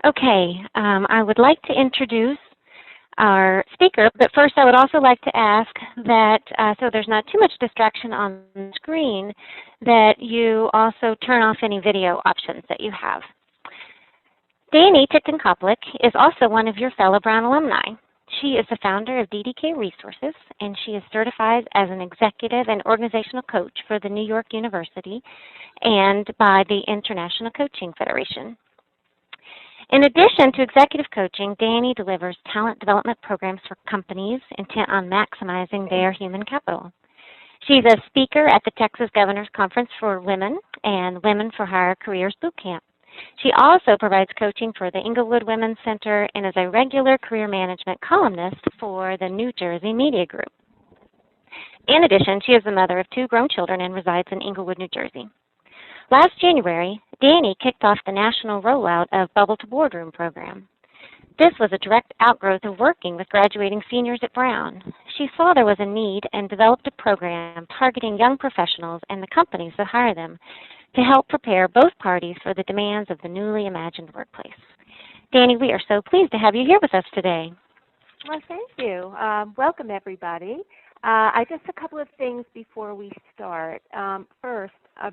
Okay, I would like to introduce our speaker, but first I would also like to ask that, so there's not too much distraction on the screen, that you also turn off any video options that you have. Dani Ticktin Koplik is also one of your fellow Brown alumni. She is the founder of dtkResources, and she is certified as an executive and organizational coach for the New York University and by the International Coaching Federation. In addition to executive coaching, Dani delivers talent development programs for companies intent on maximizing their human capital. She's a speaker at the Texas Governor's Conference for Women and Women for Higher Careers Bootcamp. She also provides coaching for the Englewood Women's Center and is a regular career management columnist for the New Jersey Media Group. In addition, she is the mother of 2 grown children and resides in Englewood, New Jersey. Last January, Dani kicked off the national rollout of Bubble to Boardroom program. This was a direct outgrowth of working with graduating seniors at Brown. She saw there was a need and developed a program targeting young professionals and the companies that hire them to help prepare both parties for the demands of the newly imagined workplace. Dani, we are so pleased to have you here with us today. Well, thank you. Welcome, everybody. Just a couple of things before we start. First,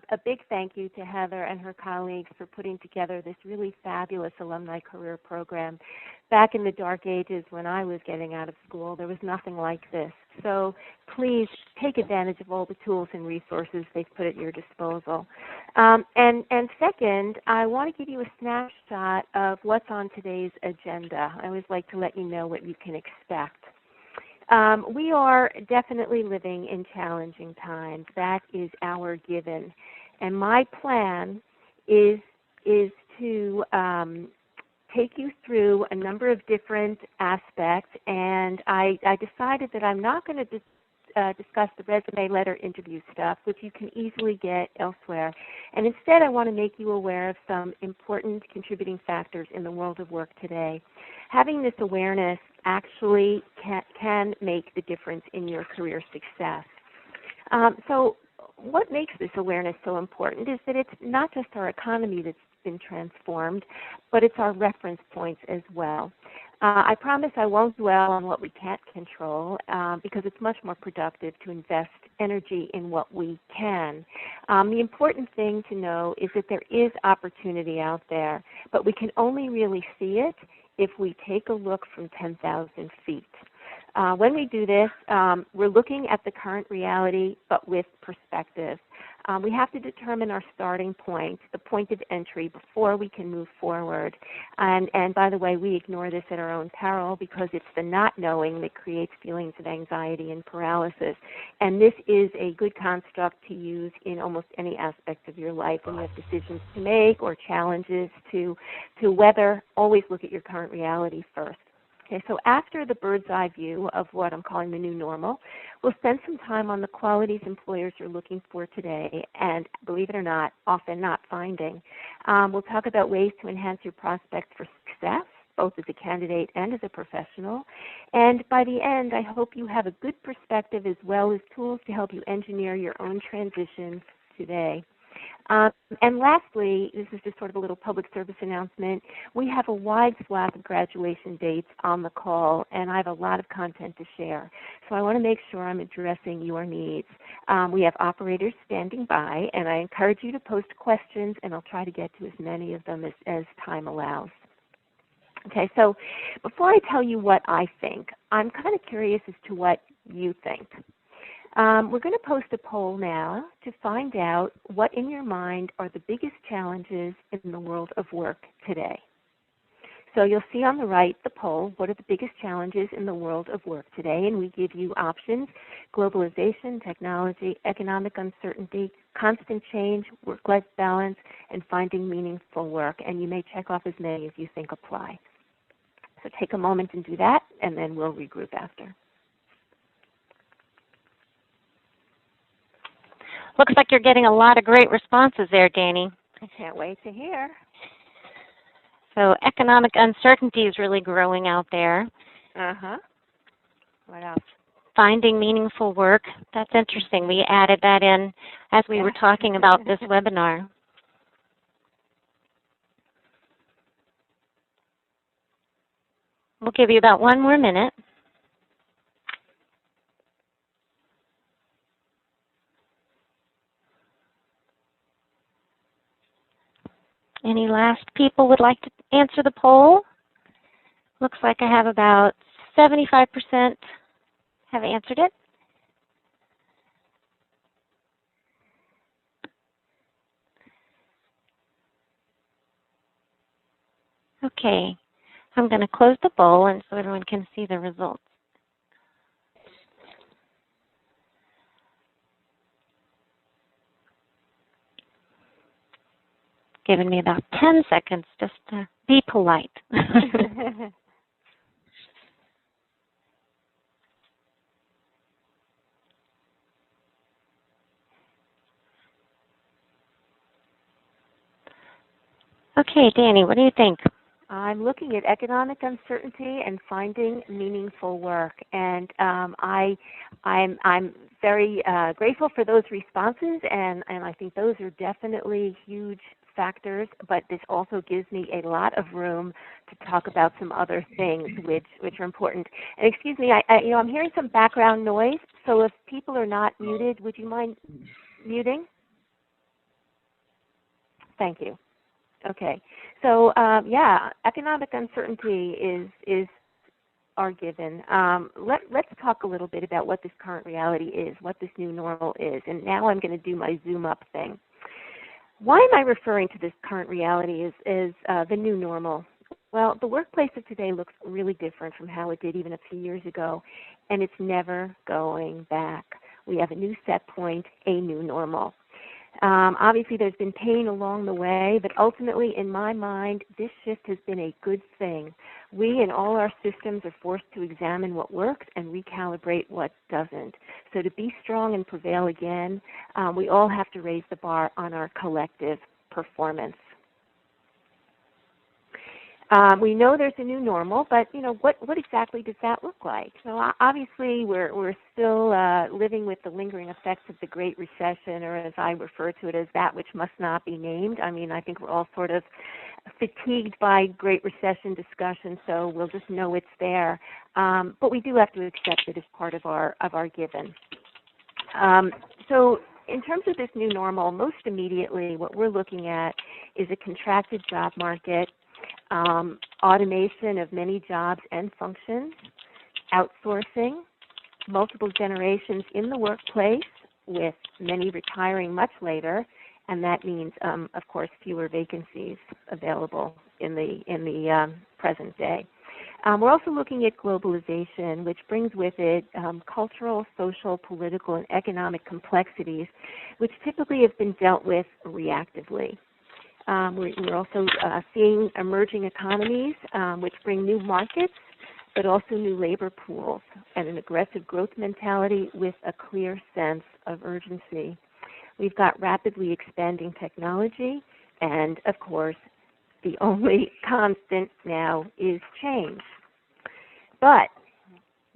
a big thank you to Heather and her colleagues for putting together this really fabulous alumni career program. Back in the dark ages when I was getting out of school, there was nothing like this. So please take advantage of all the tools and resources they've put at your disposal. And second, I want to give you a snapshot of what's on today's agenda. I always like to let you know what you can expect. We are definitely living in challenging times. That is our given. And my plan is to take you through a number of different aspects, and I decided that I'm not going to discuss the resume, letter, interview stuff, which you can easily get elsewhere. And instead, I want to make you aware of some important contributing factors in the world of work today. Having this awareness actually can make the difference in your career success. So what makes this awareness so important is that it's not just our economy that's been transformed, but it's our reference points as well. I promise I won't dwell on what we can't control because it's much more productive to invest energy in what we can. The important thing to know is that there is opportunity out there, but we can only really see it if we take a look from 10,000 feet. When we do this, we're looking at the current reality, but with perspective. We have to determine our starting point, the point of entry, before we can move forward. And by the way, we ignore this at our own peril because it's the not knowing that creates feelings of anxiety and paralysis. And this is a good construct to use in almost any aspect of your life when you have decisions to make or challenges to weather. Always look at your current reality first. Okay, so after the bird's eye view of what I'm calling the new normal, we'll spend some time on the qualities employers are looking for today and, believe it or not, often not finding. We'll talk about ways to enhance your prospects for success, both as a candidate and as a professional. And by the end, I hope you have a good perspective as well as tools to help you engineer your own transition today. And lastly, this is just sort of a little public service announcement. We have a wide swath of graduation dates on the call, and I have a lot of content to share. So I want to make sure I'm addressing your needs. We have operators standing by, and I encourage you to post questions, and I'll try to get to as many of them as time allows. Okay, so before I tell you what I think, I'm kind of curious as to what you think. We're going to post a poll now to find out what in your mind are the biggest challenges in the world of work today. So you'll see on the right the poll, what are the biggest challenges in the world of work today? And we give you options: globalization, technology, economic uncertainty, constant change, work-life balance, and finding meaningful work. And you may check off as many as you think apply. So take a moment and do that, and then we'll regroup after. Looks like you're getting a lot of great responses there, Dani. I can't wait to hear. So economic uncertainty is really growing out there. Uh-huh. What else? Finding meaningful work. That's interesting. We added that in as we were talking about this webinar. We'll give you about 1 more minute. Any last people would like to answer the poll? Looks like I have about 75% have answered it. Okay, I'm going to close the poll and so everyone can see the results. Giving me about 10 seconds just to be polite. Okay, Dani, what do you think? I'm looking at economic uncertainty and finding meaningful work, and I'm very grateful for those responses, and I think those are definitely huge factors. But this also gives me a lot of room to talk about some other things which are important. And excuse me, I'm hearing some background noise, so if people are not muted, would you mind muting? Thank you. Okay, so yeah, economic uncertainty is our given. Let's talk a little bit about what this current reality is, what this new normal is, and now I'm going to do my zoom up thing. Why am I referring to this current reality as the new normal? Well, the workplace of today looks really different from how it did even a few years ago, and it's never going back. We have a new set point, a new normal. Obviously, there's been pain along the way, but ultimately, in my mind, this shift has been a good thing. We and all our systems are forced to examine what works and recalibrate what doesn't. So to be strong and prevail again, we all have to raise the bar on our collective performance. We know there's a new normal, but what exactly does that look like? So obviously, we're still living with the lingering effects of the Great Recession, or as I refer to it, as that which must not be named. I mean, I think we're all sort of fatigued by Great Recession discussion, so we'll just know it's there. But we do have to accept it as part of our given. So in terms of this new normal, most immediately, what we're looking at is a contracted job market. Automation of many jobs and functions, outsourcing, multiple generations in the workplace with many retiring much later, and that means, of course, fewer vacancies available in the present day. We're also looking at globalization, which brings with it cultural, social, political, and economic complexities, which typically have been dealt with reactively. We're also seeing emerging economies which bring new markets, but also new labor pools and an aggressive growth mentality with a clear sense of urgency. We've got rapidly expanding technology, and of course, the only constant now is change. But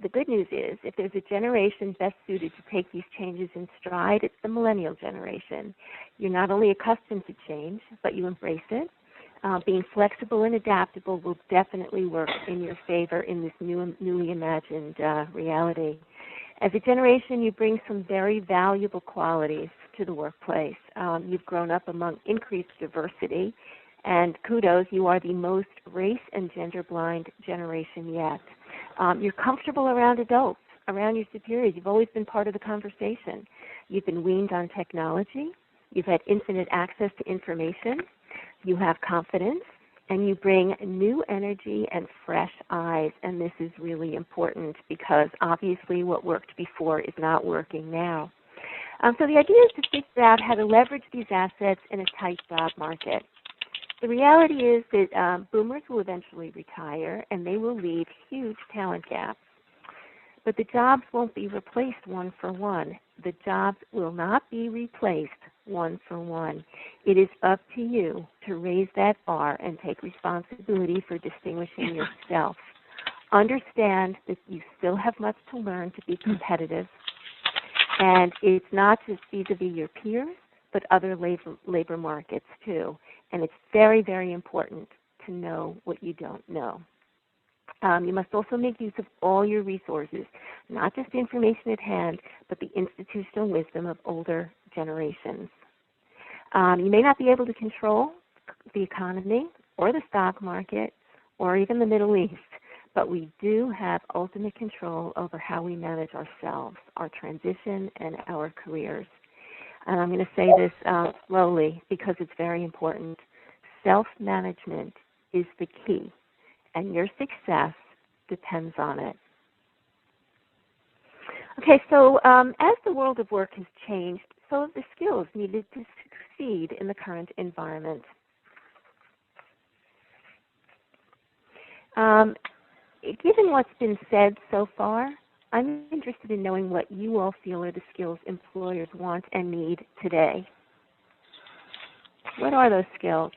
the good news is, if there's a generation best suited to take these changes in stride, it's the millennial generation. You're not only accustomed to change, but you embrace it. Being flexible and adaptable will definitely work in your favor in this newly imagined reality. As a generation, you bring some very valuable qualities to the workplace. You've grown up among increased diversity, and kudos, you are the most race and gender blind generation yet. You're comfortable around adults, around your superiors. You've always been part of the conversation. You've been weaned on technology. You've had infinite access to information. You have confidence, and you bring new energy and fresh eyes, and this is really important because obviously what worked before is not working now. So the idea is to figure out how to leverage these assets in a tight job market. The reality is that boomers will eventually retire, and they will leave huge talent gaps. But the jobs won't be replaced one for one. The jobs will not be replaced one for one. It is up to you to raise that bar and take responsibility for distinguishing yourself. Understand that you still have much to learn to be competitive, and it's not just vis-a-vis your peers, but other labor markets too. And it's very, very important to know what you don't know. You must also make use of all your resources, not just the information at hand, but the institutional wisdom of older generations. You may not be able to control the economy or the stock market or even the Middle East, but we do have ultimate control over how we manage ourselves, our transition, and our careers. And I'm going to say this slowly because it's very important. Self-management is the key, and your success depends on it. Okay, so as the world of work has changed, so have the skills needed to succeed in the current environment. Given what's been said so far, I'm interested in knowing what you all feel are the skills employers want and need today. What are those skills?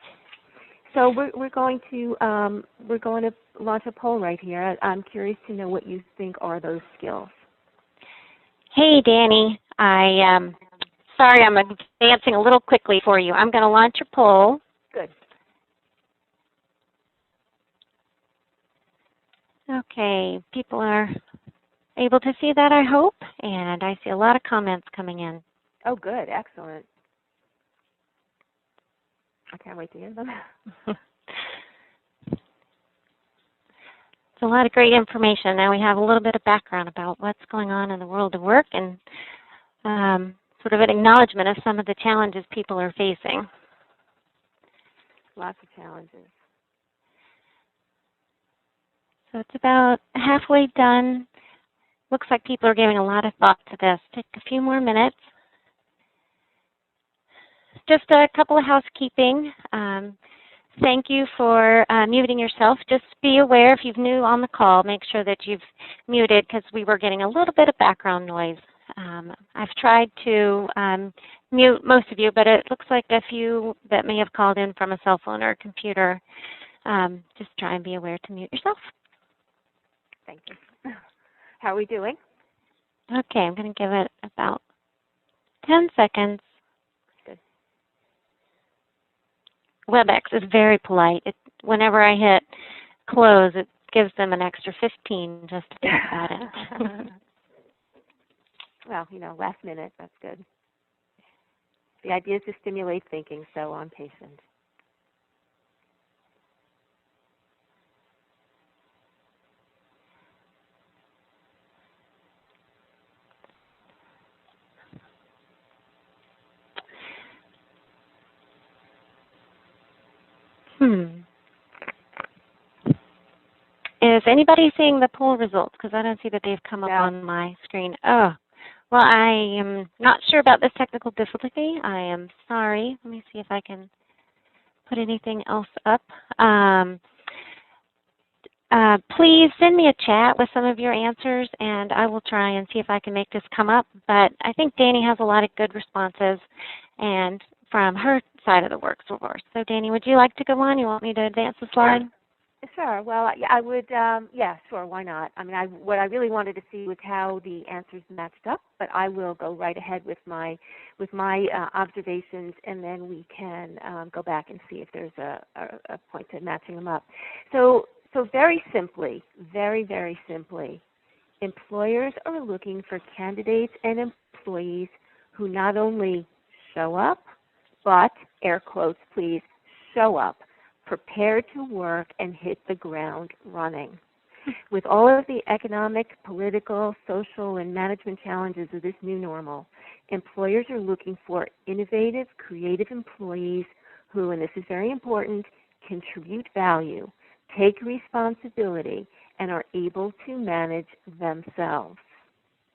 So we're going to launch a poll right here. I'm curious to know what you think are those skills. Hey, Dani. Sorry, I'm advancing a little quickly for you. I'm going to launch a poll. Good. Okay, people are able to see that, I hope, and I see a lot of comments coming in. Oh, good. Excellent. I can't wait to hear them. It's a lot of great information. Now we have a little bit of background about what's going on in the world of work and sort of an acknowledgement of some of the challenges people are facing. Lots of challenges. So it's about halfway done. Looks like people are giving a lot of thought to this. Take a few more minutes. Just a couple of housekeeping. Thank you for muting yourself. Just be aware if you're new on the call, make sure that you've muted because we were getting a little bit of background noise. I've tried to mute most of you, but it looks like a few that may have called in from a cell phone or a computer. Just try and be aware to mute yourself. Thank you. How are we doing? Okay, I'm going to give it about 10 seconds. Good. WebEx is very polite. Whenever I hit close, it gives them an extra 15 just to think about it. Well, last minute, that's good. The idea is to stimulate thinking, so I'm patient. Is anybody seeing the poll results? Because I don't see that they've come up No. on my screen. Oh, well, I am not sure about this technical difficulty. I am sorry. Let me see if I can put anything else up. Please send me a chat with some of your answers, and I will try and see if I can make this come up. But I think Dani has a lot of good responses and from her side of the workforce. So, Dani, would you like to go on? You want me to advance the slide? Sure. Well, I would. Yeah, sure. Why not? I mean, what I really wanted to see was how the answers matched up. But I will go right ahead with my observations, and then we can go back and see if there's a point to matching them up. So very simply, very simply, employers are looking for candidates and employees who not only show up, but air quotes, please, show up, prepared to work and hit the ground running. With all of the economic, political, social, and management challenges of this new normal, employers are looking for innovative, creative employees who, and this is very important, contribute value, take responsibility, and are able to manage themselves.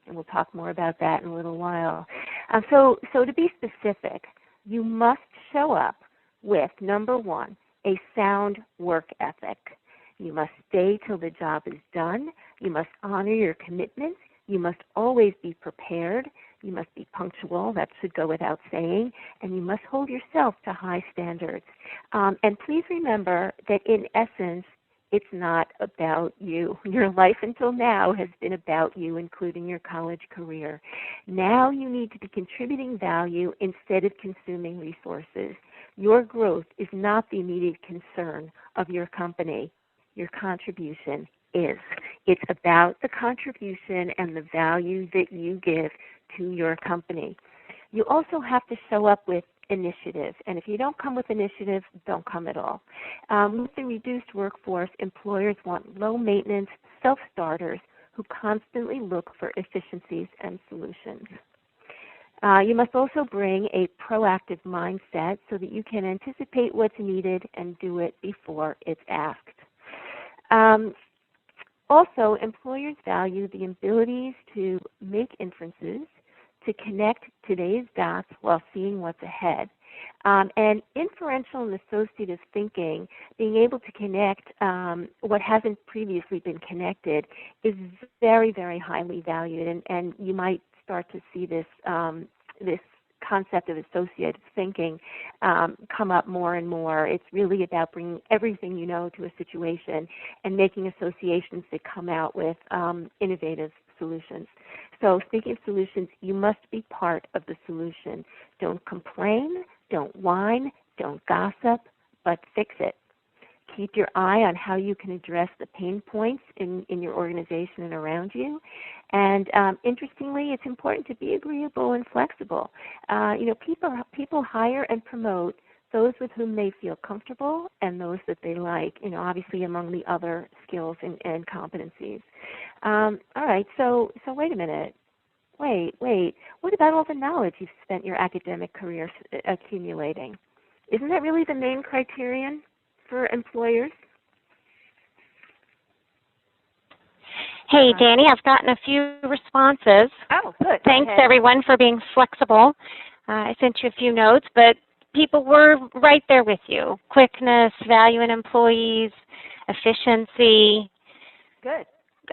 And we'll talk more about that in a little while. So to be specific, you must show up with, number one, a sound work ethic. You must stay till the job is done. You must honor your commitments. You must always be prepared. You must be punctual. That should go without saying. And you must hold yourself to high standards. And please remember that in essence, it's not about you. Your life until now has been about you, including your college career. Now you need to be contributing value instead of consuming resources. Your growth is not the immediate concern of your company. Your contribution is. It's about the contribution and the value that you give to your company. You also have to show up with initiative, and if you don't come with initiative, don't come at all. With the reduced workforce, employers want low-maintenance self-starters who constantly look for efficiencies and solutions. You must also bring a proactive mindset so that you can anticipate what's needed and do it before it's asked. Also, employers value the abilities to make inferences, to connect today's dots while seeing what's ahead. And inferential and associative thinking, being able to connect what hasn't previously been connected, is very, very highly valued. And you might start to see this this concept of associative thinking come up more and more. It's really about bringing everything you know to a situation and making associations that come out with innovative solutions. So speaking of solutions, you must be part of the solution. Don't complain, don't whine, don't gossip, but fix it. Keep your eye on how you can address the pain points in your organization and around you. And interestingly, it's important to be agreeable and flexible. People hire and promote those with whom they feel comfortable and those that they like, obviously among the other skills and competencies. All right, so wait a minute. Wait. What about all the knowledge you've spent your academic career accumulating? Isn't that really the main criterion for employers? Hey, Dani, I've gotten a few responses. Oh, good. Thanks, Okay. everyone, for being flexible. I sent you a few notes, but people were right there with you. Quickness, value in employees, efficiency, Good.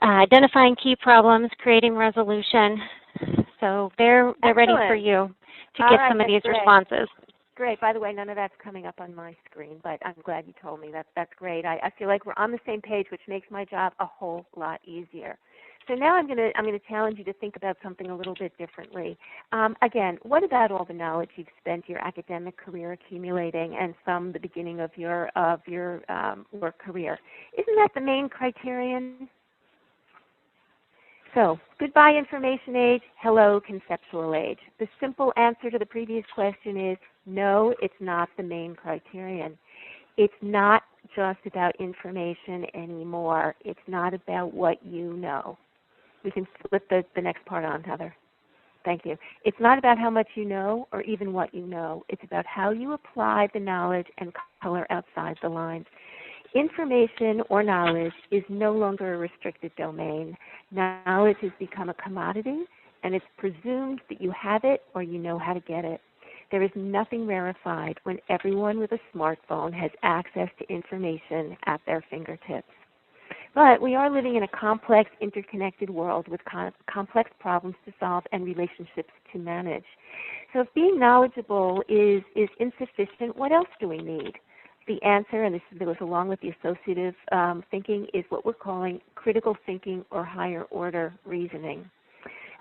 Identifying key problems, creating resolution. So they're ready for you to get some of these responses. Great. By the way, none of that's coming up on my screen, but I'm glad you told me. That's great. I feel like we're on the same page, which makes my job a whole lot easier. So now I'm going to challenge you to think about something a little bit differently. Again, what about all the knowledge you've spent your academic career accumulating and from the beginning of your work career? Isn't that the main criterion? So, goodbye information age, hello conceptual age. The simple answer to the previous question is no, it's not the main criterion. It's not just about information anymore. It's not about what you know. We can flip the next part on, Heather. Thank you. It's not about how much you know or even what you know. It's about how you apply the knowledge and color outside the lines. Information or knowledge is no longer a restricted domain. Knowledge has become a commodity, and it's presumed that you have it or you know how to get it. There is nothing rarefied when everyone with a smartphone has access to information at their fingertips. But we are living in a complex, interconnected world with complex problems to solve and relationships to manage. So if being knowledgeable is insufficient, what else do we need? The answer, and this goes along with the associative thinking, is what we're calling critical thinking or higher order reasoning.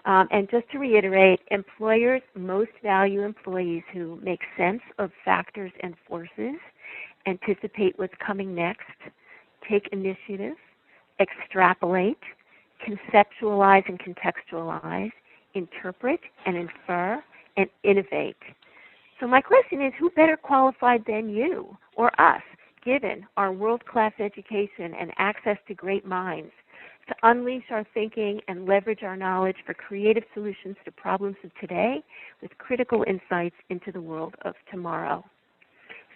And just to reiterate, employers most value employees who make sense of factors and forces, anticipate what's coming next, take initiative, extrapolate, conceptualize and contextualize, interpret and infer, and innovate. So my question is, who better qualified than you or us, given our world-class education and access to great minds, to unleash our thinking and leverage our knowledge for creative solutions to problems of today with critical insights into the world of tomorrow?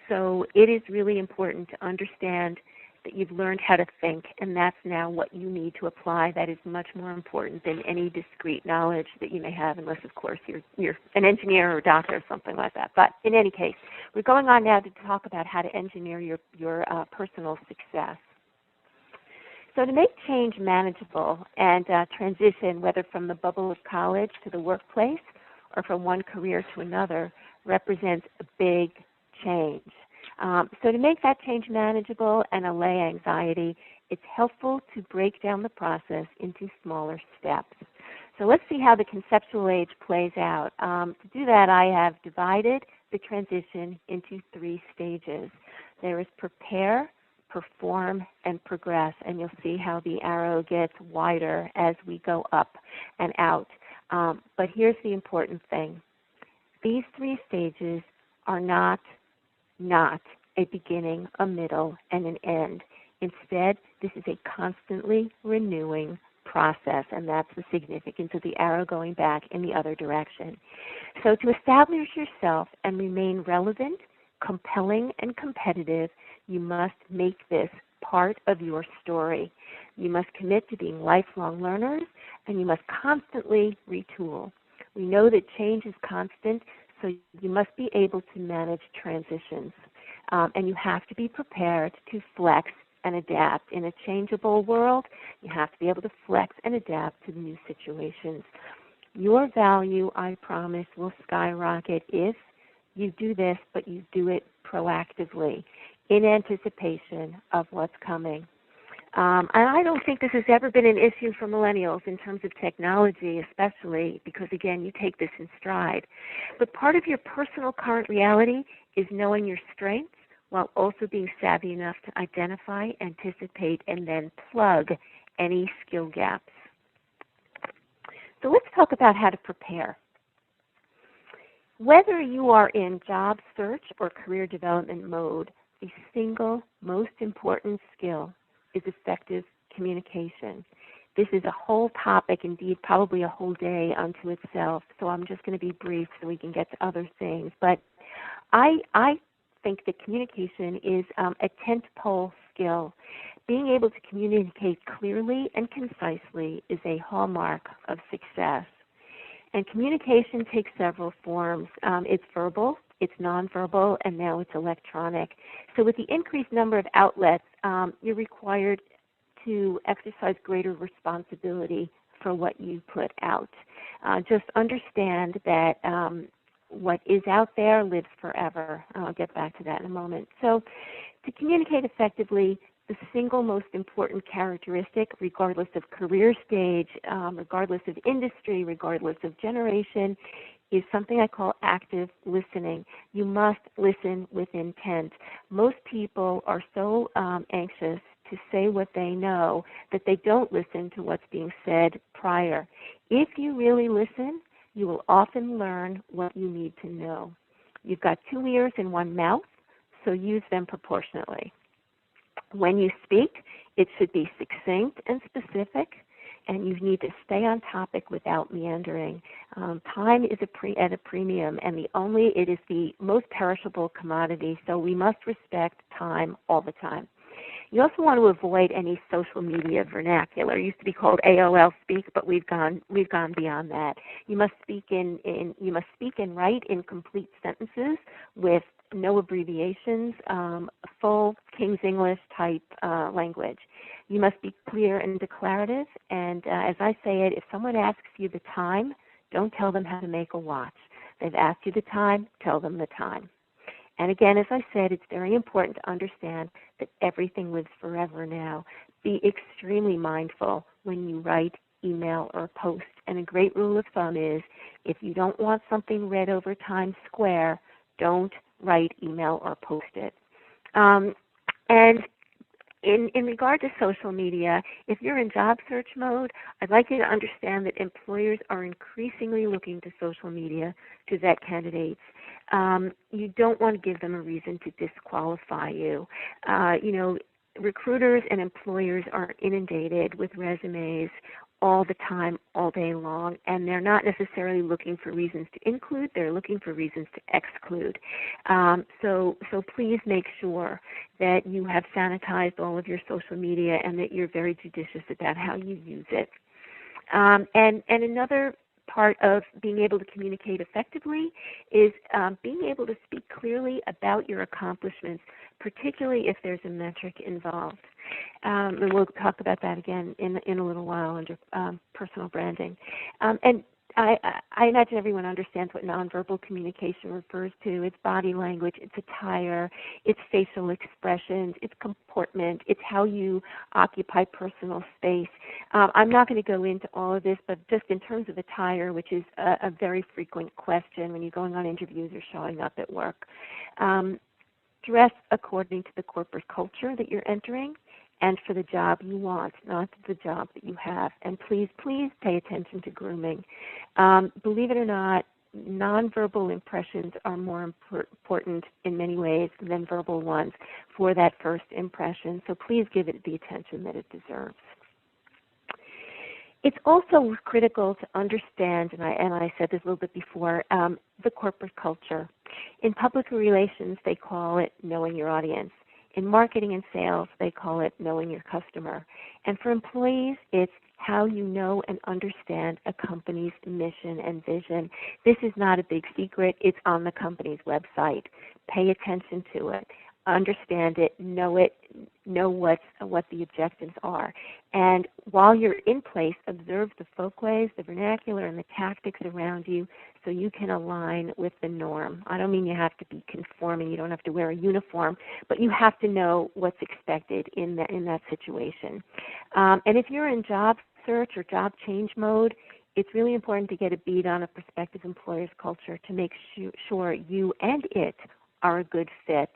So it is really important to understand that you've learned how to think, and that's now what you need to apply. That is much more important than any discrete knowledge that you may have, unless, of course, you're an engineer or a doctor or something like that. But in any case, we're going on now to talk about how to engineer your personal success. So to make change manageable and transition, whether from the bubble of college to the workplace or from one career to another, represents a big change. So to make that change manageable and allay anxiety, it's helpful to break down the process into smaller steps. So let's see how the conceptual age plays out. To do that, I have divided the transition into 3 stages. There is prepare, perform, and progress. And you'll see how the arrow gets wider as we go up and out. But here's the important thing. These 3 stages are not a beginning, a middle, and an end. Instead, this is a constantly renewing process, and that's the significance of the arrow going back in the other direction. So to establish yourself and remain relevant, compelling, and competitive, you must make this part of your story. You must commit to being lifelong learners, and you must constantly retool. We know that change is constant, so you must be able to manage transitions. And you have to be prepared to flex and adapt. In a changeable world, you have to be able to flex and adapt to the new situations. Your value, I promise, will skyrocket if you do this, but you do it proactively in anticipation of what's coming. And I don't think this has ever been an issue for millennials in terms of technology, especially because, again, you take this in stride. But part of your personal current reality is knowing your strengths while also being savvy enough to identify, anticipate, and then plug any skill gaps. So let's talk about how to prepare. Whether you are in job search or career development mode, the single most important skill is effective communication. This is a whole topic, indeed probably a whole day unto itself, so I'm just going to be brief so we can get to other things. But I think that communication is a tentpole skill. Being able to communicate clearly and concisely is a hallmark of success. And communication takes several forms. It's verbal, it's nonverbal, and now it's electronic. So with the increased number of outlets, you're required to exercise greater responsibility for what you put out. Just understand that what is out there lives forever. I'll get back to that in a moment. So to communicate effectively, the single most important characteristic, regardless of career stage, regardless of industry, regardless of generation, is something I call active listening. You must listen with intent. Most people are so anxious to say what they know that they don't listen to what's being said prior. If you really listen, you will often learn what you need to know. You've got 2 ears and 1 mouth, so use them proportionately. When you speak, it should be succinct and specific, and you need to stay on topic without meandering. Time is at a premium, and it is the most perishable commodity, so we must respect time all the time. You also want to avoid any social media vernacular. It used to be called AOL speak, but we've gone beyond that. You must speak and write in complete sentences with no abbreviations, full King's English type language. You must be clear and declarative, and as I say it, if someone asks you the time, don't tell them how to make a watch. They've asked you the time, tell them the time. And again, as I said, it's very important to understand that everything lives forever now. Be extremely mindful when you write, email, or post. And a great rule of thumb is if you don't want something read over Times Square, don't write, email, or post it. And in regard to social media, if you're in job search mode, I'd like you to understand that employers are increasingly looking to social media to vet candidates. You don't want to give them a reason to disqualify you. Recruiters and employers are inundated with resumes all the time, all day long, and they're not necessarily looking for reasons to include, they're looking for reasons to exclude. So please make sure that you have sanitized all of your social media and that you're very judicious about how you use it. And another part of being able to communicate effectively is being able to speak clearly about your accomplishments, particularly if there's a metric involved. And we'll talk about that again in a little while under personal branding. And I imagine everyone understands what nonverbal communication refers to. It's body language, it's attire, it's facial expressions, it's comportment, it's how you occupy personal space. I'm not going to go into all of this, but just in terms of attire, which is a very frequent question when you're going on interviews or showing up at work. dress according to the corporate culture that you're entering and for the job you want, not the job that you have. And please, please pay attention to grooming. Believe it or not, nonverbal impressions are more important in many ways than verbal ones for that first impression. So please give it the attention that it deserves. It's also critical to understand, and I said this a little bit before, the corporate culture. In public relations, they call it knowing your audience. In marketing and sales, they call it knowing your customer. And for employees, it's how you know and understand a company's mission and vision. This is not a big secret. It's on the company's website. Pay attention to it. Understand it, know what the objectives are. And while you're in place, observe the folkways, the vernacular, and the tactics around you so you can align with the norm. I don't mean you have to be conforming, you don't have to wear a uniform, but you have to know what's expected in that situation. And if you're in job search or job change mode, it's really important to get a beat on a prospective employer's culture to make sure you and it are a good fit.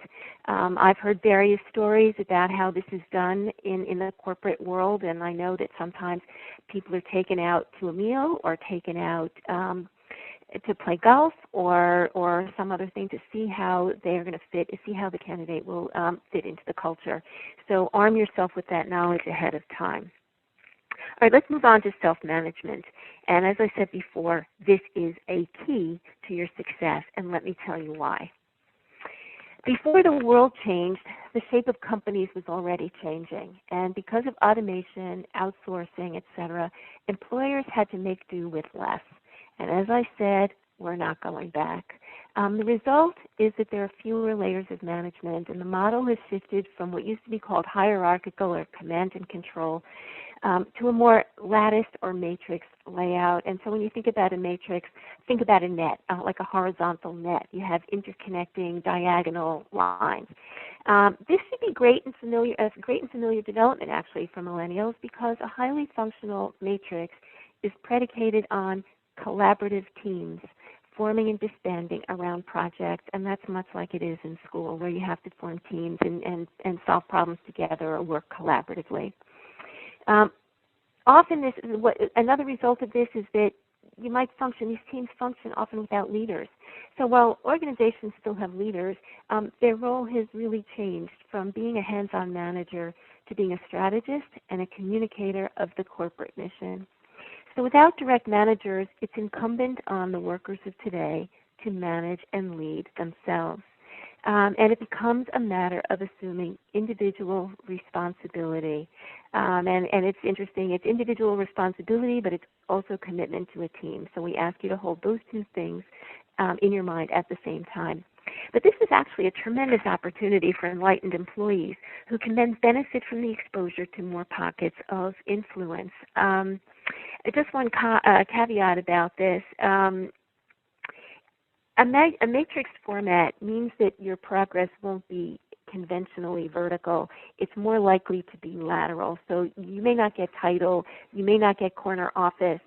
I've heard various stories about how this is done in the corporate world, and I know that sometimes people are taken out to a meal or taken out to play golf or some other thing to see how they're going to fit, to see how the candidate will fit into the culture. So arm yourself with that knowledge ahead of time. All right, let's move on to self-management. And as I said before, this is a key to your success, and let me tell you why. Before the world changed, the shape of companies was already changing. And because of automation, outsourcing, etc., employers had to make do with less. And as I said, we're not going back. The result is that there are fewer layers of management, and the model has shifted from what used to be called hierarchical or command and control to a more latticed or matrix layout. And so when you think about a matrix, think about a net, like a horizontal net. You have interconnecting diagonal lines. This should be great and familiar development, actually, for millennials, because a highly functional matrix is predicated on collaborative teams forming and disbanding around projects, and that's much like it is in school, where you have to form teams and solve problems together or work collaboratively. Often another result of this is that these teams function often without leaders. So while organizations still have leaders, their role has really changed from being a hands-on manager to being a strategist and a communicator of the corporate mission. So without direct managers, it's incumbent on the workers of today to manage and lead themselves. And it becomes a matter of assuming individual responsibility. And it's interesting, it's individual responsibility, but it's also commitment to a team. So we ask you to hold those two things in your mind at the same time. But this is actually a tremendous opportunity for enlightened employees who can then benefit from the exposure to more pockets of influence. Just one caveat about this. A matrix format means that your progress won't be conventionally vertical. It's more likely to be lateral. So you may not get title, you may not get corner office.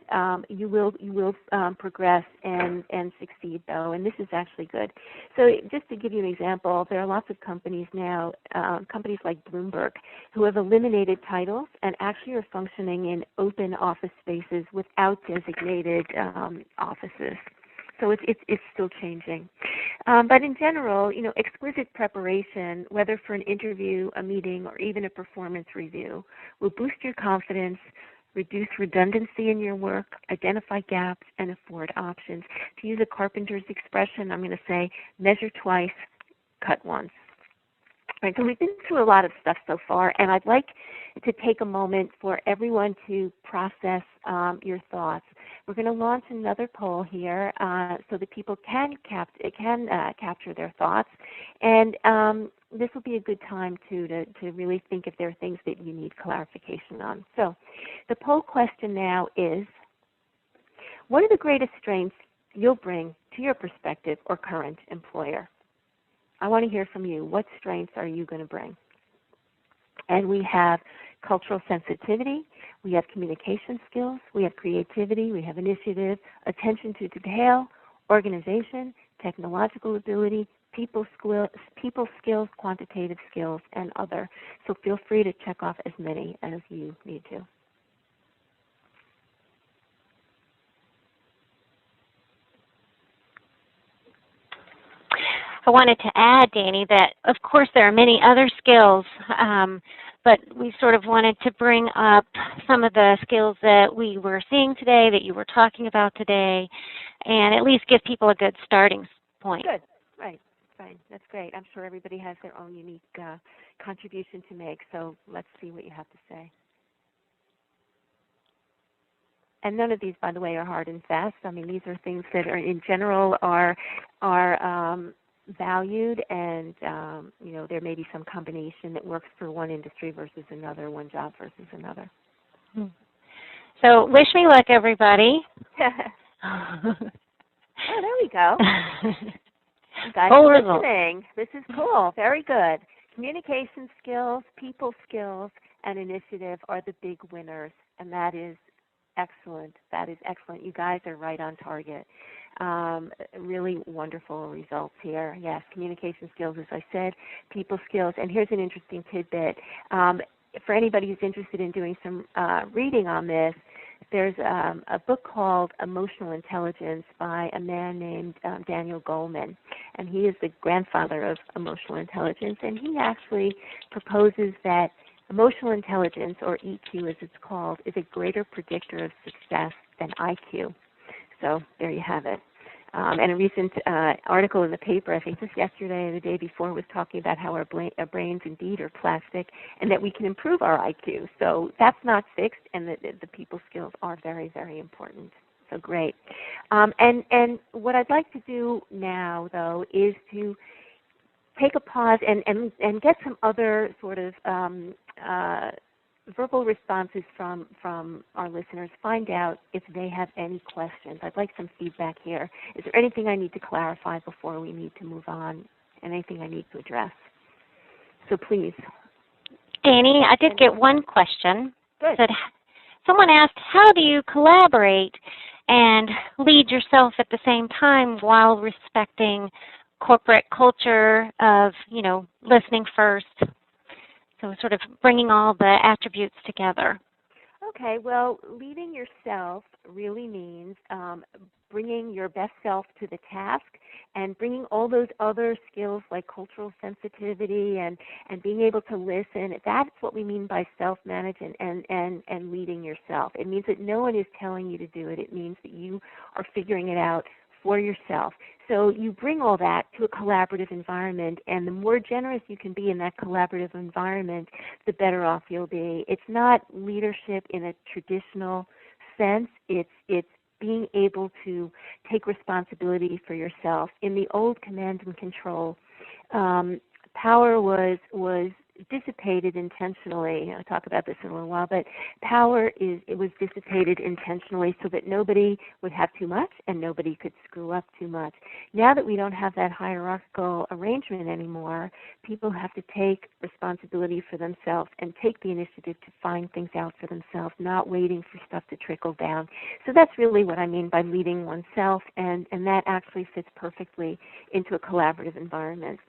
You will progress and succeed, though, and this is actually good. So just to give you an example, there are lots of companies now, companies like Bloomberg, who have eliminated titles and actually are functioning in open office spaces without designated offices. So it's still changing. But in general, exquisite preparation, whether for an interview, a meeting, or even a performance review, will boost your confidence, reduce redundancy in your work, identify gaps, and afford options. To use a carpenter's expression, I'm going to say, measure twice, cut once. Right, so we've been through a lot of stuff so far, and I'd like to take a moment for everyone to process your thoughts. We're going to launch another poll here so that people can capture their thoughts, and this will be a good time to really think if there are things that you need clarification on. So the poll question now is, what are the greatest strengths you'll bring to your prospective or current employer? I want to hear from you. What strengths are you going to bring? And we have cultural sensitivity, we have communication skills, we have creativity, we have initiative, attention to detail, organization, technological ability, people skills, quantitative skills, and other. So feel free to check off as many as you need to. I wanted to add, Dani, that of course there are many other skills, but we sort of wanted to bring up some of the skills that we were seeing today, that you were talking about today, and at least give people a good starting point. Good. Right. Fine. That's great. I'm sure everybody has their own unique contribution to make, so let's see what you have to say. And none of these, by the way, are hard and fast. I mean, these are things that are, in general, are valued, and there may be some combination that works for one industry versus another, one job versus another. So wish me luck, everybody. Oh, there we go. You guys Full are result. listening. This is cool. Very good. Communication skills, people skills, and initiative are the big winners, and that is excellent. That is excellent. You guys are right on target. Really wonderful results here. Yes, communication skills, as I said, people skills. And here's an interesting tidbit. For anybody who's interested in doing some reading on this, there's a book called Emotional Intelligence by a man named Daniel Goleman, and he is the grandfather of emotional intelligence, and he actually proposes that emotional intelligence, or EQ as it's called, is a greater predictor of success than IQ. So there you have it. And a recent article in the paper, I think just yesterday or the day before, was talking about how our brains indeed are plastic and that we can improve our IQ. So that's not fixed, and the people skills are very, very important. So great. And what I'd like to do now, though, is to take a pause and get some other sort of verbal responses from our listeners, find out if they have any questions. I'd like some feedback here. Is there anything I need to clarify before we need to move on? Anything I need to address? So please. Dani, I did get one question. Good. Someone asked, how do you collaborate and lead yourself at the same time while respecting corporate culture of, listening first? So sort of bringing all the attributes together. Okay, well, leading yourself really means bringing your best self to the task and bringing all those other skills like cultural sensitivity and being able to listen. That's what we mean by self-management and leading yourself. It means that no one is telling you to do it. It means that you are figuring it out for yourself. So you bring all that to a collaborative environment, and the more generous you can be in that collaborative environment, the better off you'll be. It's not leadership in a traditional sense. It's being able to take responsibility for yourself. In the old command and control, power was dissipated intentionally. I'll talk about this in a little while, but it was dissipated intentionally so that nobody would have too much and nobody could screw up too much. Now that we don't have that hierarchical arrangement anymore, people have to take responsibility for themselves and take the initiative to find things out for themselves, not waiting for stuff to trickle down. So that's really what I mean by leading oneself, and that actually fits perfectly into a collaborative environment.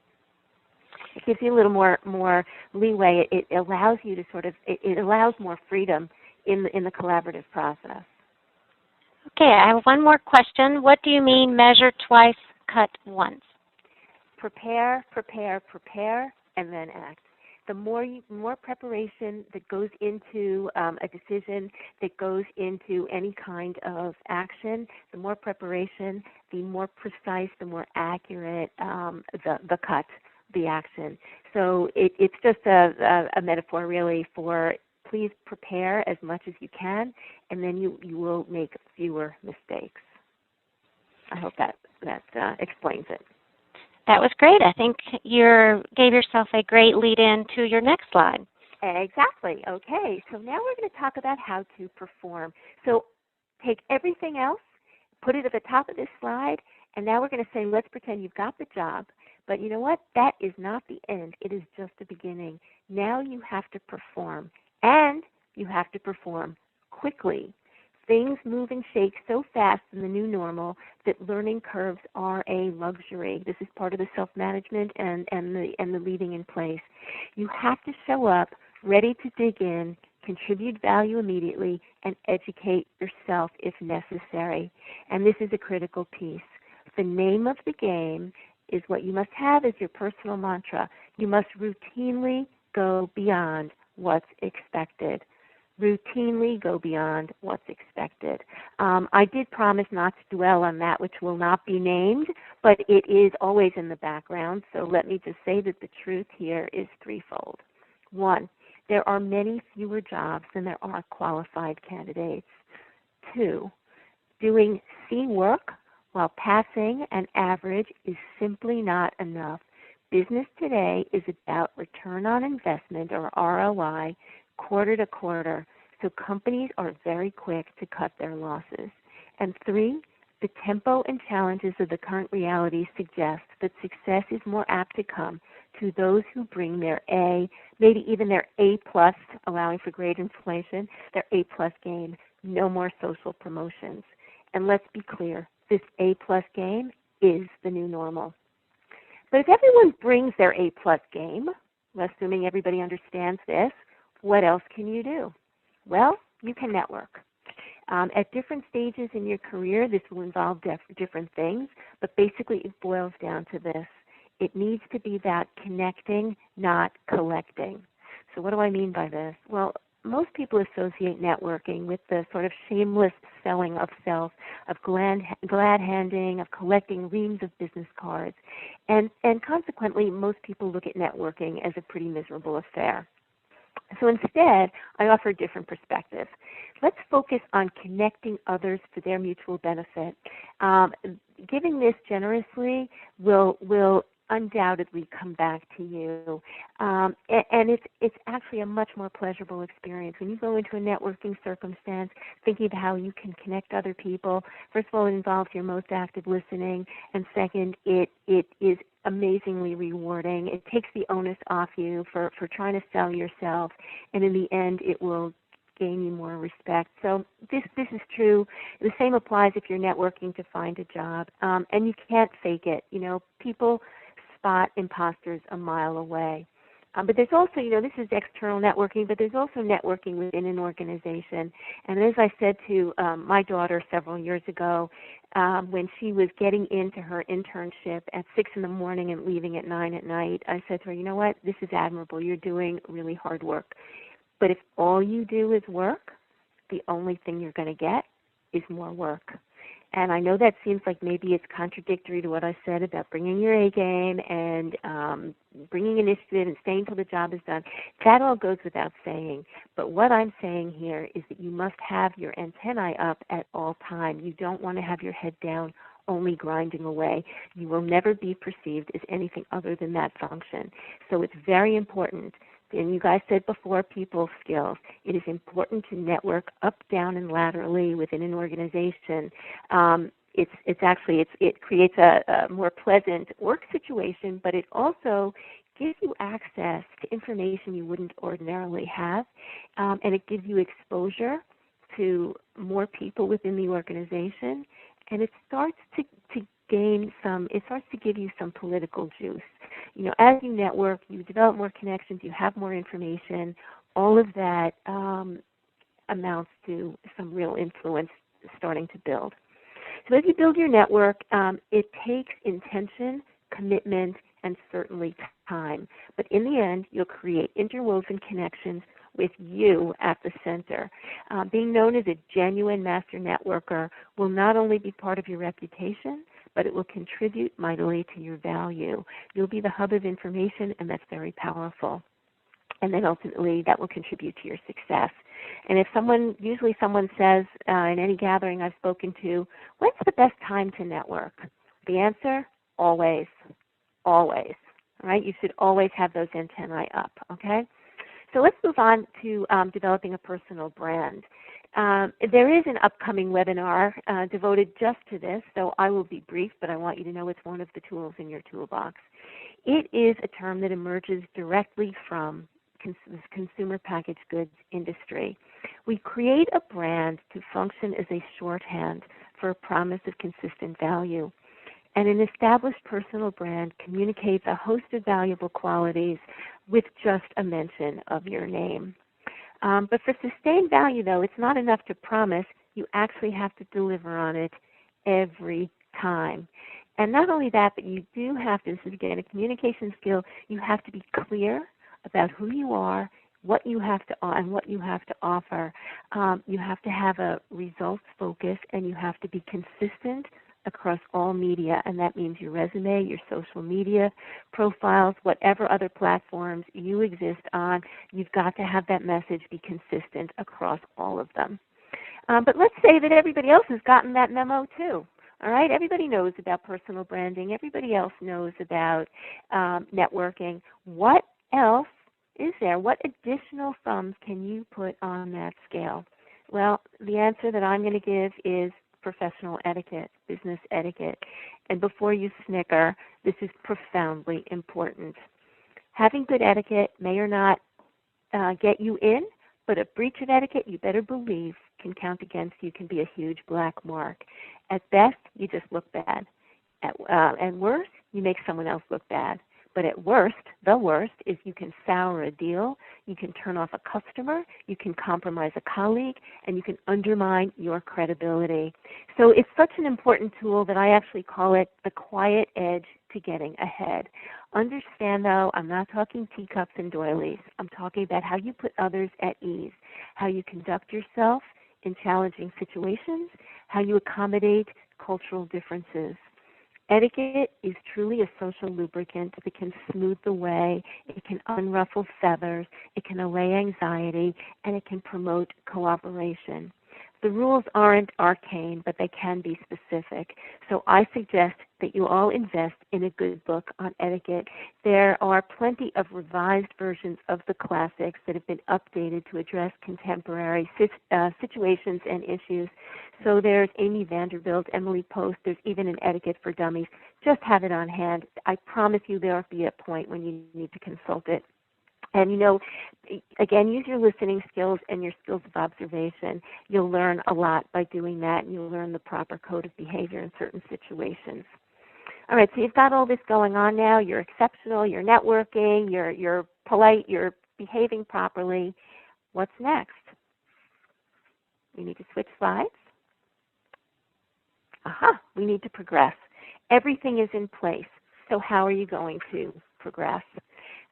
It gives you a little more leeway. It allows you to it allows more freedom in the collaborative process. Okay, I have one more question. What do you mean measure twice, cut once? Prepare, prepare, prepare, and then act. The more preparation that goes into a decision, that goes into any kind of action, the more preparation, the more precise, the more accurate the cut, the action. So it's just a metaphor really for please prepare as much as you can, and then you will make fewer mistakes. I hope that explains it. That was great. I think you gave yourself a great lead-in to your next slide. Exactly. Okay, so now we're going to talk about how to perform. So take everything else, put it at the top of this slide, and now we're going to say, let's pretend you've got the job. But you know what? That is not the end. It is just the beginning. Now you have to perform, and you have to perform quickly. Things move and shake so fast in the new normal that learning curves are a luxury. This is part of the self-management and the leading in place. You have to show up ready to dig in, contribute value immediately, and educate yourself if necessary. And this is a critical piece. The name of the game is what you must have as your personal mantra. You must routinely go beyond what's expected. Routinely go beyond what's expected. I did promise not to dwell on that which will not be named, but it is always in the background, so let me just say that the truth here is threefold. One, there are many fewer jobs than there are qualified candidates. Two, doing C work while passing an average is simply not enough. Business today is about return on investment, or ROI, quarter to quarter, so companies are very quick to cut their losses. And three, the tempo and challenges of the current reality suggest that success is more apt to come to those who bring their A, maybe even their A+, allowing for great inflation, their A+ game, no more social promotions. And let's be clear, this A+ game is the new normal. But if everyone brings their A+ game, assuming everybody understands this, what else can you do? Well, you can network. At different stages in your career, this will involve different things, but basically it boils down to this. It needs to be about connecting, not collecting. So what do I mean by this? Well, most people associate networking with the sort of shameless selling of self, of glad handing, of collecting reams of business cards. And consequently, most people look at networking as a pretty miserable affair. So instead, I offer a different perspective. Let's focus on connecting others for their mutual benefit. Giving this generously will undoubtedly come back to you. And it's actually a much more pleasurable experience. When you go into a networking circumstance, thinking of how you can connect other people, first of all, it involves your most active listening, and second, it is amazingly rewarding. It takes the onus off you for trying to sell yourself, and in the end, it will gain you more respect. So this is true. The same applies if you're networking to find a job, and you can't fake it. You know, people spot imposters a mile away. But there's also, this is external networking, but there's also networking within an organization. And as I said to my daughter several years ago, when she was getting into her internship at 6 in the morning and leaving at 9 at night, I said to her, you know what, this is admirable. You're doing really hard work. But if all you do is work, the only thing you're going to get is more work. And I know that seems like maybe it's contradictory to what I said about bringing your A game and bringing initiative and staying till the job is done. That all goes without saying. But what I'm saying here is that you must have your antennae up at all times. You don't want to have your head down only grinding away. You will never be perceived as anything other than that function. So it's very important. And you guys said before, people skills. It is important to network up, down, and laterally within an organization. It creates a more pleasant work situation, but it also gives you access to information you wouldn't ordinarily have, and it gives you exposure to more people within the organization, and it starts to give you some political juice. As you network, you develop more connections, you have more information, all of that amounts to some real influence starting to build. So as you build your network, it takes intention, commitment, and certainly time. But in the end, you'll create interwoven connections with you at the center. Being known as a genuine master networker will not only be part of your reputation, but it will contribute mightily to your value. You'll be the hub of information, and that's very powerful. And then ultimately, that will contribute to your success. And if usually someone says in any gathering I've spoken to, when's the best time to network? The answer, always. Always. All right? You should always have those antennae up, okay? So let's move on to developing a personal brand. There is an upcoming webinar devoted just to this, so I will be brief, but I want you to know it's one of the tools in your toolbox. It is a term that emerges directly from this consumer packaged goods industry. We create a brand to function as a shorthand for a promise of consistent value. And an established personal brand communicates a host of valuable qualities with just a mention of your name. But for sustained value, though, it's not enough to promise. You actually have to deliver on it every time. And not only that, but you do have to, this is again a communication skill, you have to be clear about who you are, what you have to and what you have to offer. You have to have a results focus, and you have to be consistent across all media, and that means your resume, your social media profiles, whatever other platforms you exist on. You've got to have that message be consistent across all of them. But let's say that everybody else has gotten that memo too. All right, everybody knows about personal branding. Everybody else knows about networking. What else is there? What additional thumbs can you put on that scale? Well, the answer that I'm going to give is professional etiquette, business etiquette. And before you snicker, this is profoundly important. Having good etiquette may or not get you in, but a breach of etiquette, you better believe, can count against you, can be a huge black mark. At best, you just look bad. At worst, you make someone else look bad. But at worst, the worst, is you can sour a deal, you can turn off a customer, you can compromise a colleague, and you can undermine your credibility. So it's such an important tool that I actually call it the quiet edge to getting ahead. Understand, though, I'm not talking teacups and doilies. I'm talking about how you put others at ease, how you conduct yourself in challenging situations, how you accommodate cultural differences. Etiquette is truly a social lubricant that can smooth the way, it can unruffle feathers, it can allay anxiety, and it can promote cooperation. The rules aren't arcane, but they can be specific. So I suggest that you all invest in a good book on etiquette. There are plenty of revised versions of the classics that have been updated to address contemporary situations and issues. So there's Amy Vanderbilt, Emily Post, there's even an Etiquette for Dummies. Just have it on hand. I promise you there will be a point when you need to consult it. And, again, use your listening skills and your skills of observation. You'll learn a lot by doing that, and you'll learn the proper code of behavior in certain situations. All right, so you've got all this going on now. You're exceptional. You're networking. You're polite. You're behaving properly. What's next? We need to switch slides. We need to progress. Everything is in place. So how are you going to progress?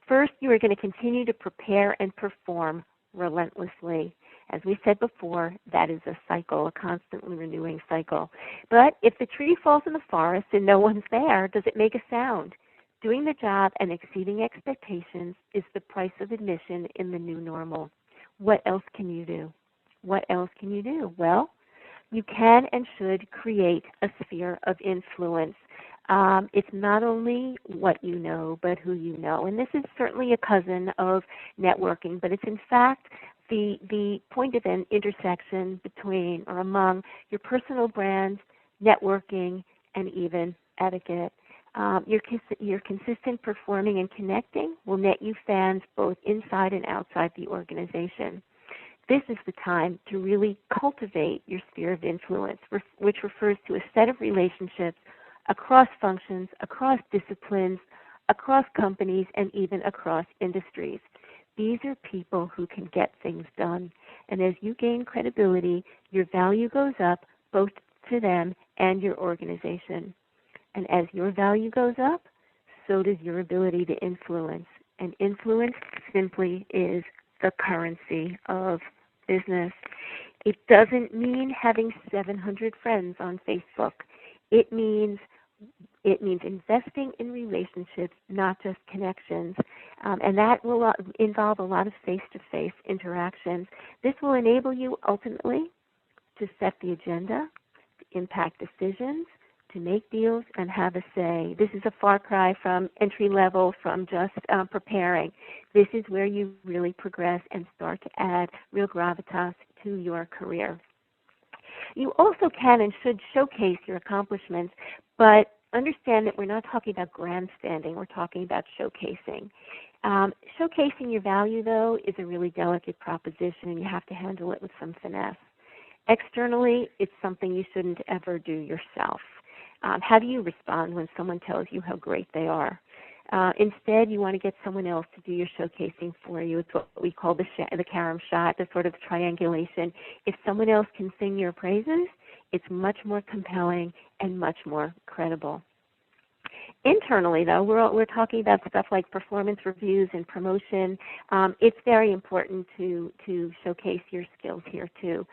First, you are going to continue to prepare and perform relentlessly. As we said before, that is a cycle, a constantly renewing cycle. But if the tree falls in the forest and no one's there, does it make a sound? Doing the job and exceeding expectations is the price of admission in the new normal. What else can you do? What else can you do? Well, you can and should create a sphere of influence. It's not only what you know, but who you know. And this is certainly a cousin of networking, but it's in fact the point of an intersection between or among your personal brand, networking, and even etiquette. Your consistent performing and connecting will net you fans both inside and outside the organization. This is the time to really cultivate your sphere of influence, which refers to a set of relationships across functions, across disciplines, across companies, and even across industries. These are people who can get things done. And as you gain credibility, your value goes up both to them and your organization. And as your value goes up, so does your ability to influence. And influence simply is the currency of business. It doesn't mean having 700 friends on Facebook. It means investing in relationships, not just connections, and that will involve a lot of face-to-face interactions. This will enable you ultimately to set the agenda, to impact decisions, to make deals, and have a say. This is a far cry from entry level, from just preparing. This is where you really progress and start to add real gravitas to your career. You also can and should showcase your accomplishments, but understand that we're not talking about grandstanding. We're talking about showcasing. Showcasing your value, though, is a really delicate proposition, and you have to handle it with some finesse. Externally, it's something you shouldn't ever do yourself. How do you respond when someone tells you how great they are? Instead, you want to get someone else to do your showcasing for you. It's what we call the carom shot, the sort of triangulation. If someone else can sing your praises, it's much more compelling and much more credible. Internally, though, we're talking about stuff like performance reviews and promotion. It's very important to showcase your skills here, too.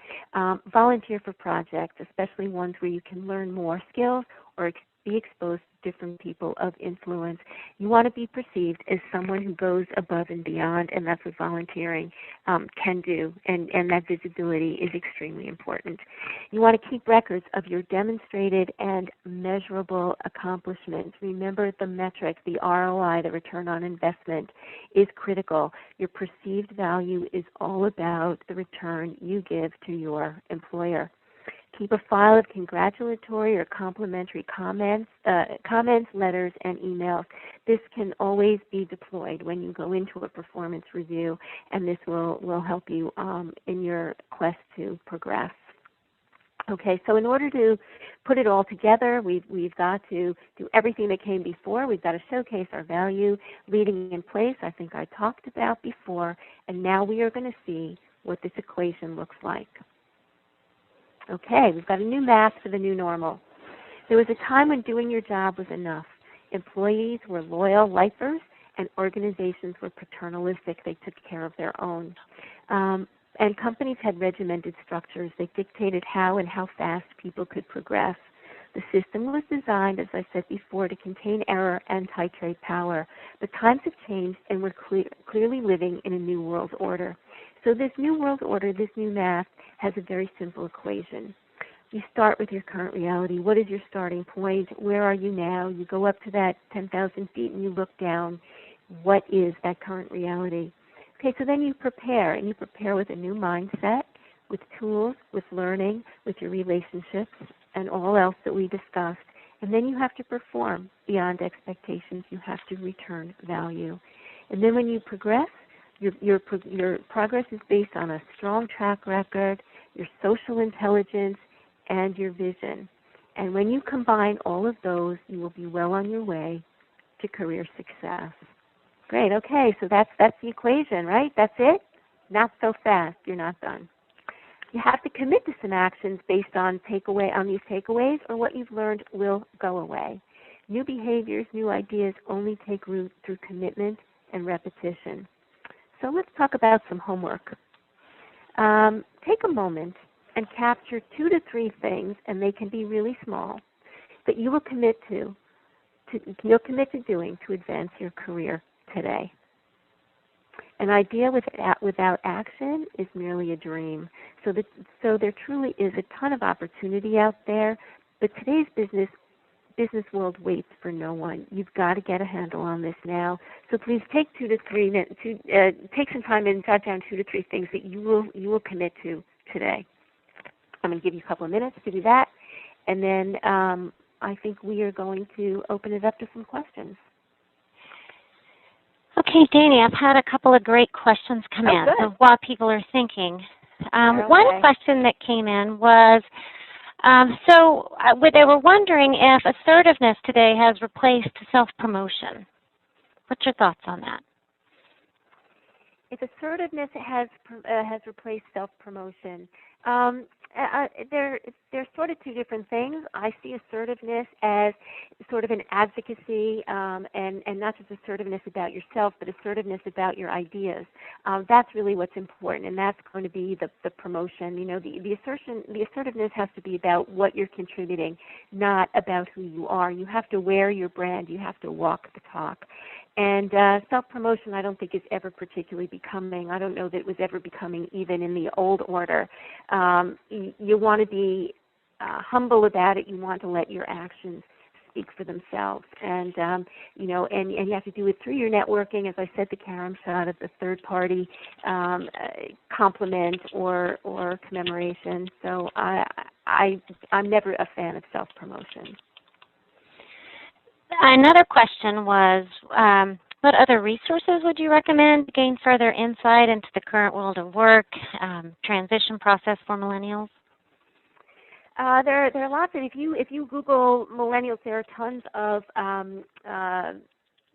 Volunteer for projects, especially ones where you can learn more skills or be exposed to different people of influence. You want to be perceived as someone who goes above and beyond, and that's what volunteering can do, and that visibility is extremely important. You want to keep records of your demonstrated and measurable accomplishments. Remember the metric, the ROI, the return on investment, is critical. Your perceived value is all about the return you give to your employer. Keep a file of congratulatory or complimentary comments, letters, and emails. This can always be deployed when you go into a performance review, and this will help you in your quest to progress. Okay, so in order to put it all together, we've got to do everything that came before. We've got to showcase our value, leading in place, I think I talked about before, and now we are going to see what this equation looks like. Okay, we've got a new math for the new normal. There was a time when doing your job was enough. Employees were loyal lifers, and organizations were paternalistic. They took care of their own. And companies had regimented structures. They dictated how and how fast people could progress. The system was designed, as I said before, to contain error and titrate power. But times have changed, and we're clearly living in a new world order. So this new world order, this new math, has a very simple equation. You start with your current reality. What is your starting point? Where are you now? You go up to that 10,000 feet and you look down. What is that current reality? Okay, so then you prepare, and you prepare with a new mindset, with tools, with learning, with your relationships, and all else that we discussed. And then you have to perform beyond expectations. You have to return value. And then when you progress, your progress is based on a strong track record, your social intelligence, and your vision. And when you combine all of those, you will be well on your way to career success. Great. Okay, so that's the equation, right? That's it? Not so fast. You're not done. You have to commit to some actions based on these takeaways, or what you've learned will go away. New behaviors, new ideas only take root through commitment and repetition. So let's talk about some homework. Take a moment and capture 2 to 3 things, and they can be really small, that you will commit to doing to advance your career today. An idea without action is merely a dream. So there truly is a ton of opportunity out there, but today's business world waits for no one. You've got to get a handle on this now. So please take 2 to 3 minutes. Take some time and jot down 2 to 3 things that you will commit to today. I'm going to give you a couple of minutes to do that, and then I think we are going to open it up to some questions. Okay, Dani, I've had a couple of great questions come in. Good. So while people are thinking, Okay. One question that came in was, they were wondering if assertiveness today has replaced self-promotion. What's your thoughts on that? If assertiveness has replaced self-promotion, they're sort of 2 different things. I see assertiveness as sort of an advocacy, and not just assertiveness about yourself, but assertiveness about your ideas. That's really what's important, and that's going to be the promotion. You know, the assertiveness has to be about what you're contributing, not about who you are. You have to wear your brand. You have to walk the talk. And self-promotion, I don't think, is ever particularly becoming. I don't know that it was ever becoming even in the old order. You want to be humble about it. You want to let your actions speak for themselves. And, and you have to do it through your networking, as I said, the carom shot of the third-party compliment or commemoration. So I'm never a fan of self-promotion. Another question was, What other resources would you recommend to gain further insight into the current world of work, transition process for millennials? There are lots, and if you Google millennials, there are tons of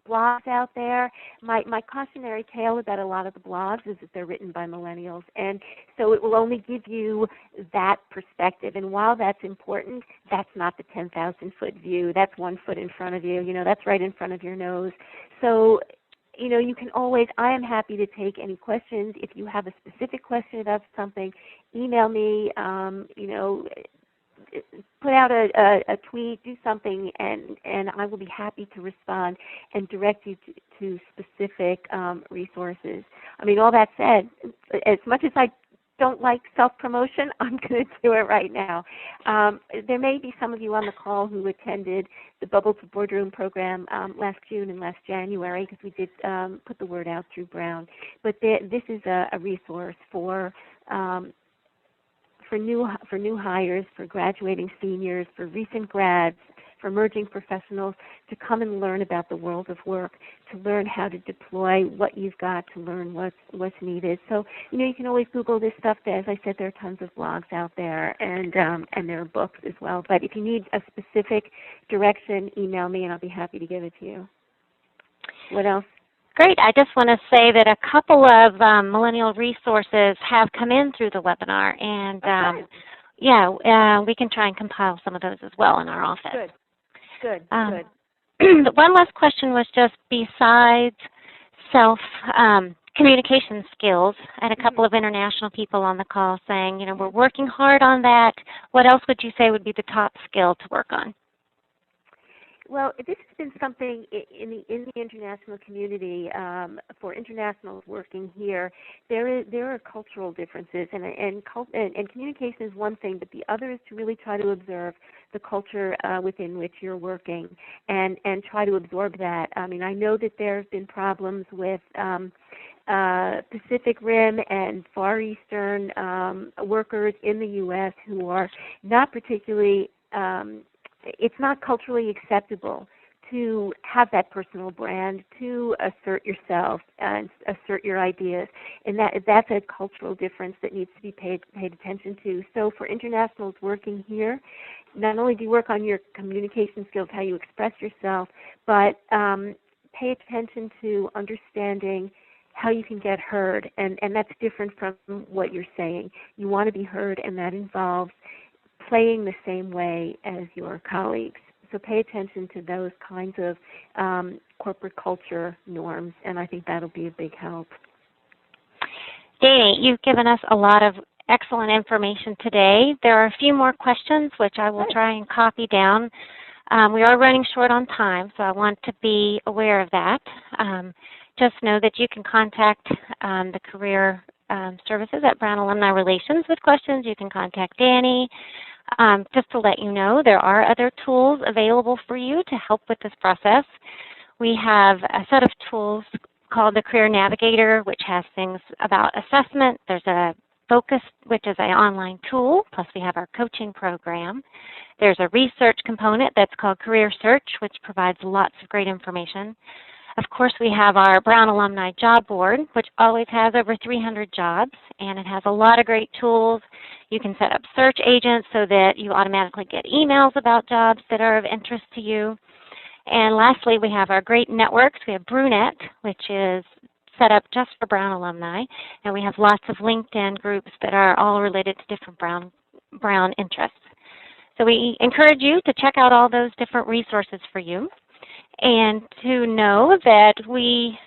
blogs out there. My cautionary tale about a lot of the blogs is that they're written by millennials, and so it will only give you that perspective. And while that's important, that's not the 10,000-foot view. That's 1 foot in front of you. That's right in front of your nose. So, you can always, I am happy to take any questions. If you have a specific question about something, email me, put out a tweet, do something, and I will be happy to respond and direct you to specific resources. I mean, all that said, as much as I don't like self-promotion, I'm going to do it right now. There may be some of you on the call who attended the Bubble to Boardroom program last June and last January, because we did put the word out through Brown. But this is a resource for new hires, for graduating seniors, for recent grads, for emerging professionals to come and learn about the world of work, to learn how to deploy what you've got, to learn what's needed. So, you can always Google this stuff. As I said, there are tons of blogs out there, and there are books as well. But if you need a specific direction, email me, and I'll be happy to give it to you. What else? Great. I just want to say that a couple of millennial resources have come in through the webinar, and we can try and compile some of those as well in our office. Good. One last question was just, besides self-communication skills, I had a couple of international people on the call saying, we're working hard on that. What else would you say would be the top skill to work on? Well, this has been something in the international community for internationals working here. There are cultural differences, and communication is one thing, but the other is to really try to observe the culture within which you're working and try to absorb that. I mean, I know that there have been problems with Pacific Rim and Far Eastern workers in the U.S. who are not particularly it's not culturally acceptable to have that personal brand, to assert yourself and assert your ideas, and that's a cultural difference that needs to be paid attention to. So for internationals working here, not only do you work on your communication skills, how you express yourself, but pay attention to understanding how you can get heard, and that's different from what you're saying. You want to be heard, and that involves playing the same way as your colleagues. So pay attention to those kinds of corporate culture norms, and I think that'll be a big help. Dani, you've given us a lot of excellent information today. There are a few more questions which I will try and copy down. We are running short on time, so I want to be aware of that. Just know that you can contact the Career Services at Brown Alumni Relations with questions. You can contact Dani. Just to let you know, there are other tools available for you to help with this process. We have a set of tools called the Career Navigator, which has things about assessment. There's a Focus, which is an online tool, plus we have our coaching program. There's a research component that's called Career Search, which provides lots of great information. Of course, we have our Brown Alumni Job Board, which always has over 300 jobs, and it has a lot of great tools. You can set up search agents so that you automatically get emails about jobs that are of interest to you. And lastly, we have our great networks. We have BrewNet, which is set up just for Brown alumni, and we have lots of LinkedIn groups that are all related to different Brown interests. So we encourage you to check out all those different resources for you, and to know that we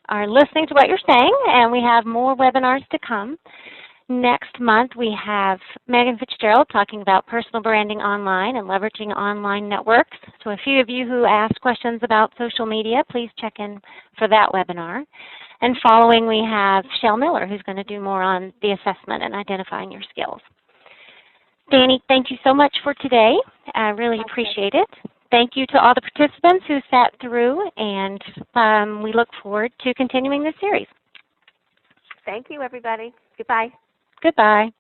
are listening to what you're saying, and we have more webinars to come. Next month, we have Megan Fitzgerald talking about personal branding online and leveraging online networks. So a few of you who asked questions about social media, please check in for that webinar. And following, we have Shell Miller, who's going to do more on the assessment and identifying your skills. Dani, thank you so much for today. I really appreciate it. Thank you to all the participants who sat through, and we look forward to continuing this series. Thank you, everybody. Goodbye. Goodbye.